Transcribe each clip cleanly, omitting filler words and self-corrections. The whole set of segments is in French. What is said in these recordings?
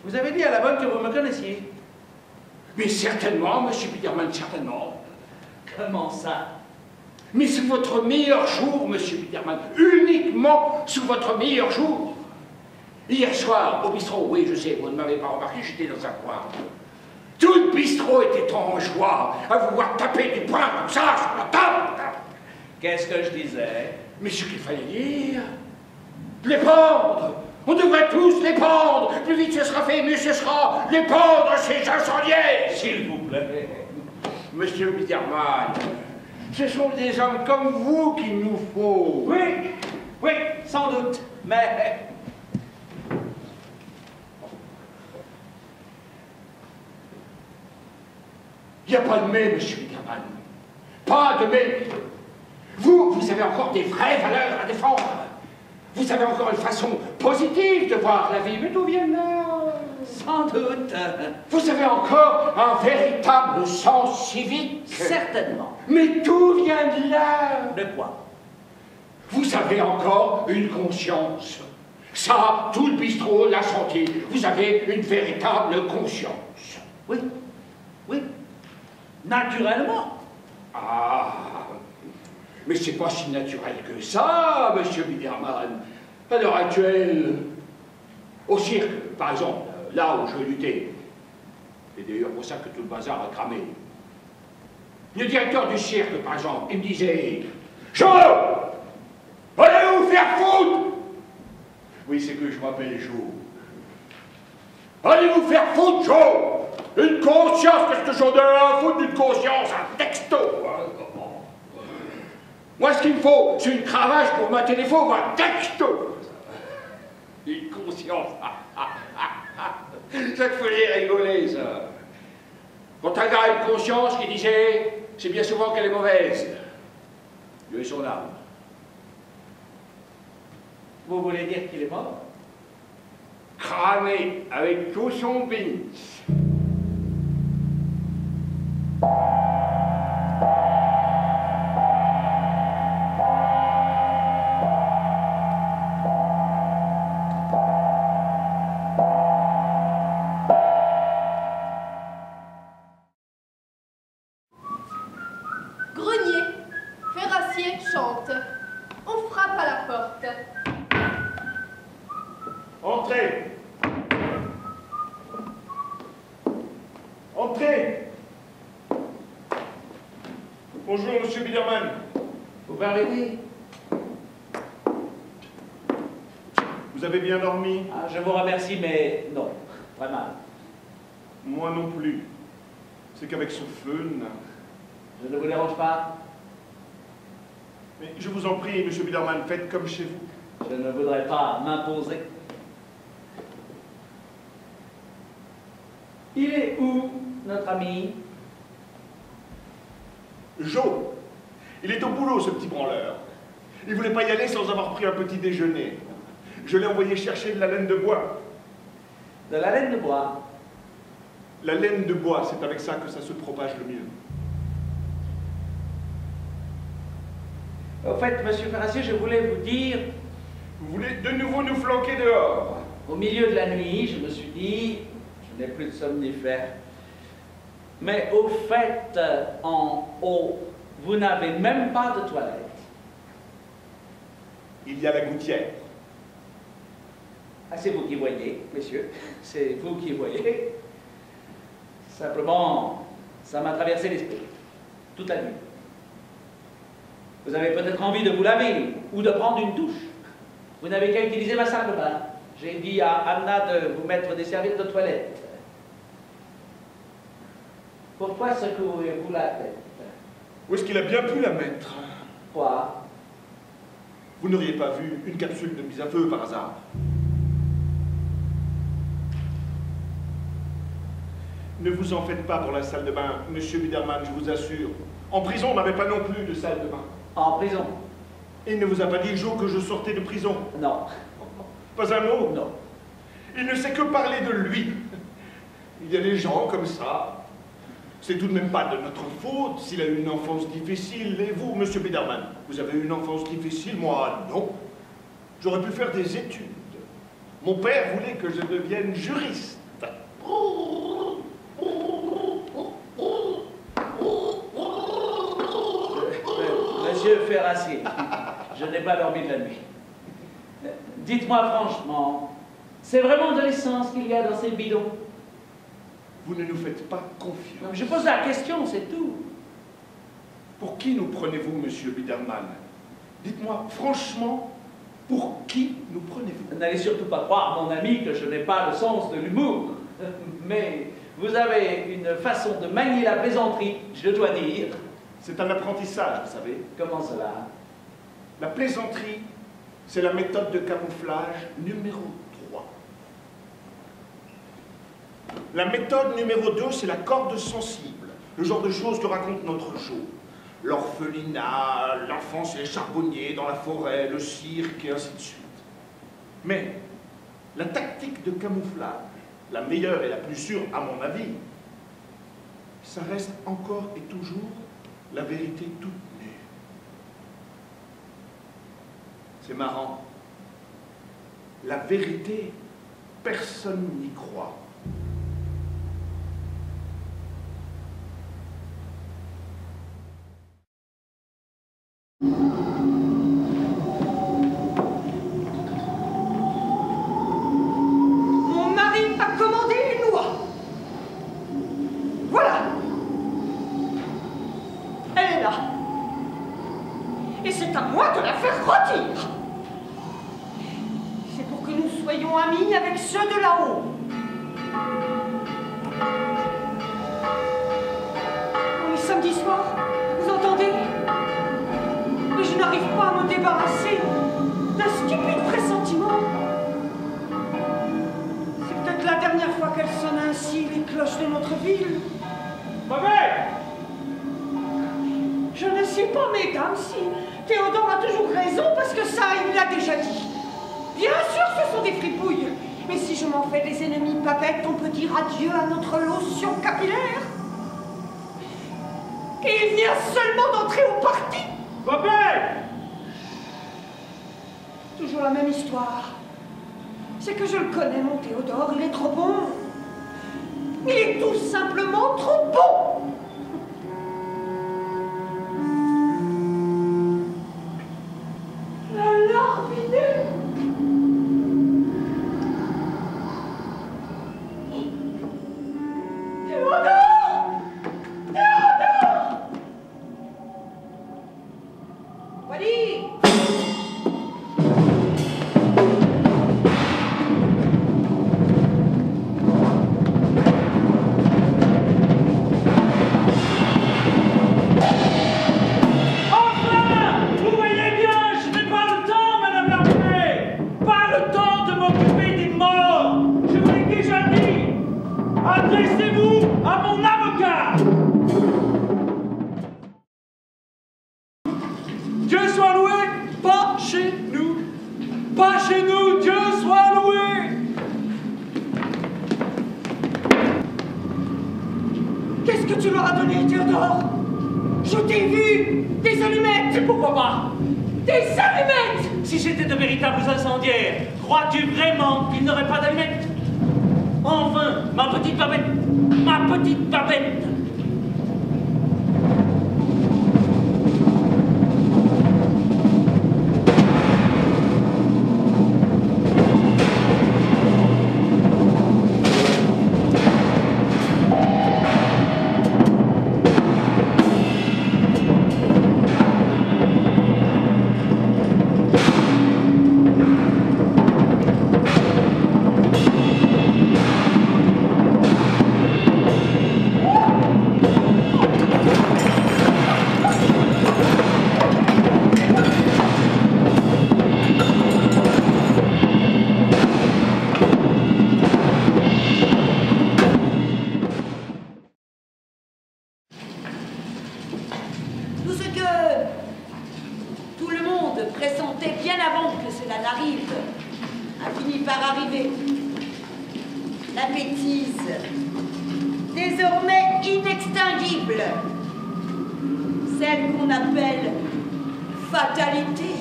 Vous avez dit à la bonne que vous me connaissiez. Mais certainement, monsieur Biderman, certainement. Comment ça? Mais sous votre meilleur jour, monsieur Biderman, uniquement sous votre meilleur jour. Hier soir, au bistrot, oui, je sais, vous ne m'avez pas remarqué, j'étais dans un coin. Tout le bistrot était en joie à vous voir taper du poing comme ça sur la table. Qu'est-ce que je disais? Mais ce qu'il fallait dire, les pendre. On devrait tous les pendre. Plus vite ce sera fait, mieux ce sera. Les pendre, ces incendiaires. S'il vous plaît. Monsieur Biderman, ce sont des hommes comme vous qu'il nous faut. Oui, oui, sans doute, mais... Il n'y a pas de mais, monsieur Biderman. Pas de mais. Vous avez encore des vraies valeurs à défendre. Vous avez encore une façon positive de voir la vie, mais d'où vient là? Sans doute. Vous avez encore un véritable sens civique. Certainement. Mais tout vient de là. De quoi? Vous avez encore une conscience. Ça, tout le bistrot l'a senti. Vous avez une véritable conscience. Oui, oui. Naturellement. Ah, mais c'est pas si naturel que ça, monsieur Biderman. À l'heure actuelle, au cirque, par exemple, là où je luttais, et d'ailleurs pour ça que tout le bazar a cramé, le directeur du cirque, par exemple, il me disait « Joe, allez vous faire foutre !» Oui, c'est que je m'appelle Joe. Allez vous faire foutre, Joe! Une conscience, qu'est-ce que j'en ai à foutre d'une conscience? Un texto! Moi, ce qu'il me faut, c'est une cravache pour ma téléphone ou un texto! Une conscience! Ça te faisait rigoler, ça. Quand un gars a une conscience qui disait, c'est bien souvent qu'elle est mauvaise. Dieu et son âme. Vous voulez dire qu'il est mort? Cramé avec tout son pénis. Grenier, Ferrassier chante. On frappe à la porte. Entrez. Entrez. Bonjour, monsieur Biderman. Vous parlez? Vous avez bien dormi? Ah, je vous remercie, mais non, très mal. Moi non plus. C'est qu'avec ce feu... Je ne vous dérange pas? Mais je vous en prie, monsieur Biderman, faites comme chez vous. Je ne voudrais pas m'imposer. Il est où, notre ami? Joe, il est au boulot, ce petit branleur. Il ne voulait pas y aller sans avoir pris un petit déjeuner. Je l'ai envoyé chercher de la laine de bois. De la laine de bois? La laine de bois, c'est avec ça que ça se propage le mieux. Au fait, monsieur Ferrassier, je voulais vous dire... Vous voulez de nouveau nous flanquer dehors? Au milieu de la nuit, je me suis dit... Je n'ai plus de somnifère. Mais au fait, en haut, vous n'avez même pas de toilette. Il y a la gouttière. Ah, c'est vous qui voyez, messieurs. C'est vous qui voyez. Simplement, ça m'a traversé l'esprit. Toute la nuit. Vous avez peut-être envie de vous laver ou de prendre une douche. Vous n'avez qu'à utiliser ma salle de bain. J'ai dit à Anna de vous mettre des serviettes de toilette. Pourquoi secouez-vous la tête? Où est-ce qu'il a bien pu la mettre? Quoi? Vous n'auriez pas vu une capsule de mise à feu par hasard? Ne vous en faites pas pour la salle de bain, monsieur Biderman, je vous assure. En prison, on n'avait pas non plus de salle de bain. En prison? Il ne vous a pas dit le jour que je sortais de prison? Non. Pas un mot? Non. Il ne sait que parler de lui. Il y a des gens comme ça. C'est tout de même pas de notre faute s'il a eu une enfance difficile. Et vous, monsieur Biderman, vous avez eu une enfance difficile? Moi, non. J'aurais pu faire des études. Mon père voulait que je devienne juriste. Monsieur Ferrassier, je n'ai pas dormi de la nuit. Dites-moi franchement, c'est vraiment de l'essence qu'il y a dans ces bidons? Vous ne nous faites pas confiance. Non, mais je pose la question, c'est tout. Pour qui nous prenez-vous, monsieur Biderman? Dites-moi franchement, pour qui nous prenez-vous? N'allez surtout pas croire, mon ami, que je n'ai pas le sens de l'humour. Mais vous avez une façon de manier la plaisanterie, je dois dire. C'est un apprentissage, vous savez. Comment cela? La plaisanterie, c'est la méthode de camouflage numéro 3. La méthode numéro 2, c'est la corde sensible. Le genre de choses que raconte notre jeu. L'orphelinat, l'enfance et les charbonniers dans la forêt, le cirque et ainsi de suite. Mais la tactique de camouflage, la meilleure et la plus sûre à mon avis, ça reste encore et toujours la vérité toute nue. C'est marrant. La vérité, personne n'y croit. Mon mari a commandé une noix. Voilà. Elle est là. Et c'est à moi de la faire rôtir. C'est pour que nous soyons amis avec ceux de là-haut. On est samedi soir, vous entendez? Et je n'arrive pas à me débarrasser d'un stupide pressentiment. C'est peut-être la dernière fois qu'elle sonne ainsi les cloches de notre ville. Mauvais! Je ne sais pas, mesdames, si Théodore a toujours raison, parce que ça, il l'a déjà dit. Bien sûr, ce sont des fripouilles. Mais si je m'en fais des ennemis papettes, on peut dire adieu à notre lotion capillaire. Et il vient seulement d'entrer au parti. Mauvais! Toujours la même histoire. C'est que je le connais, mon Théodore, il est trop bon. Il est tout simplement trop bon. La larminée. Théodore! Théodore! Wally! Adressez-vous à mon avocat! Dieu soit loué, pas chez nous! Pas chez nous, Dieu soit loué! Qu'est-ce que tu leur as donné, Théodore? Je t'ai vu! Des allumettes! Et pourquoi pas? Des allumettes! Si c'était de véritables incendiaires, crois-tu vraiment qu'ils n'auraient pas d'allumettes? Enfin, ma petite Babette! Ma petite Babette! Tout ce que tout le monde pressentait bien avant que cela n'arrive a fini par arriver. La bêtise, désormais inextinguible, celle qu'on appelle fatalité.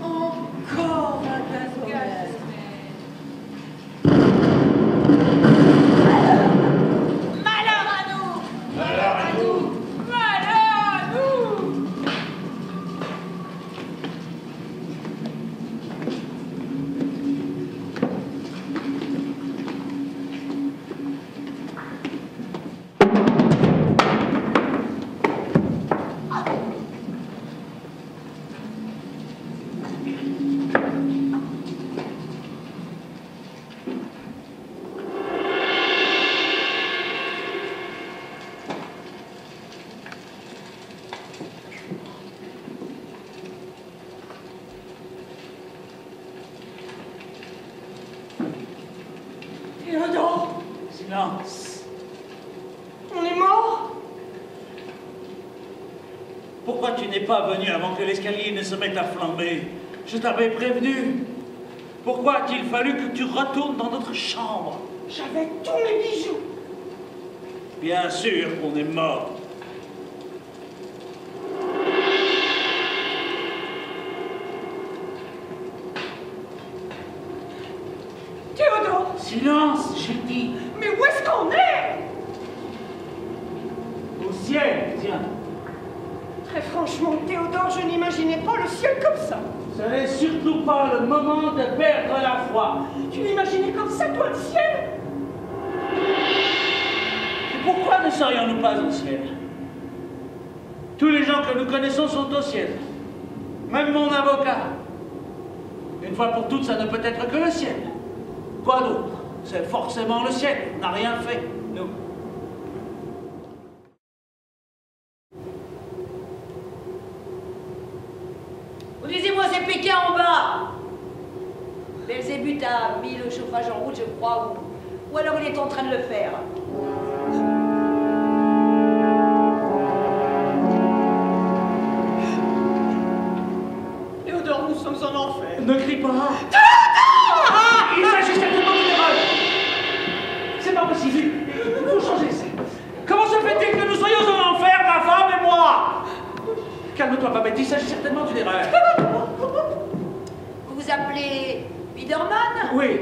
Encore un gaz. Silence. On est mort? Pourquoi tu n'es pas venu avant que l'escalier ne se mette à flamber? Je t'avais prévenu. Pourquoi a-t-il fallu que tu retournes dans notre chambre? J'avais tous mes bijoux. Bien sûr qu'on est mort. Théodore! Silence, j'ai dit. Mais où est-ce qu'on est? Au ciel, tiens. Très franchement, Théodore, je n'imaginais pas le ciel comme ça. Ce n'est surtout pas le moment de perdre la foi. Tu l'imaginais comme ça, toi, le ciel? Et pourquoi ne serions-nous pas au ciel? Tous les gens que nous connaissons sont au ciel. Même mon avocat. Une fois pour toutes, ça ne peut être que le ciel. Quoi d'autre? C'est forcément le ciel. On n'a rien fait, nous. Conduisez-moi ces Pékins en bas. Belzébuth a mis le chauffage en route, je crois, ou alors il est en train de le faire. Théodore, nous sommes en enfer. Ne crie pas. Théodore! Il s'agit certainement d'une erreur. C'est pas possible. Il faut changer ça. Comment se fait-il que nous soyons en enfer, ma femme et moi? Calme-toi, Babette, il s'agit certainement d'une erreur. Vous vous appelez Biederman? Oui,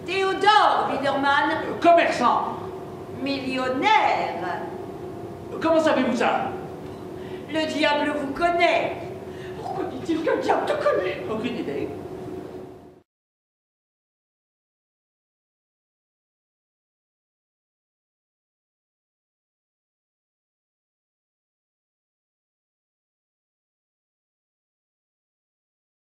Théodore Biederman, commerçant. millionnaire. Comment savez-vous ça? Le diable vous connaît. Pourquoi dit-il que le diable te connaît? Aucune idée.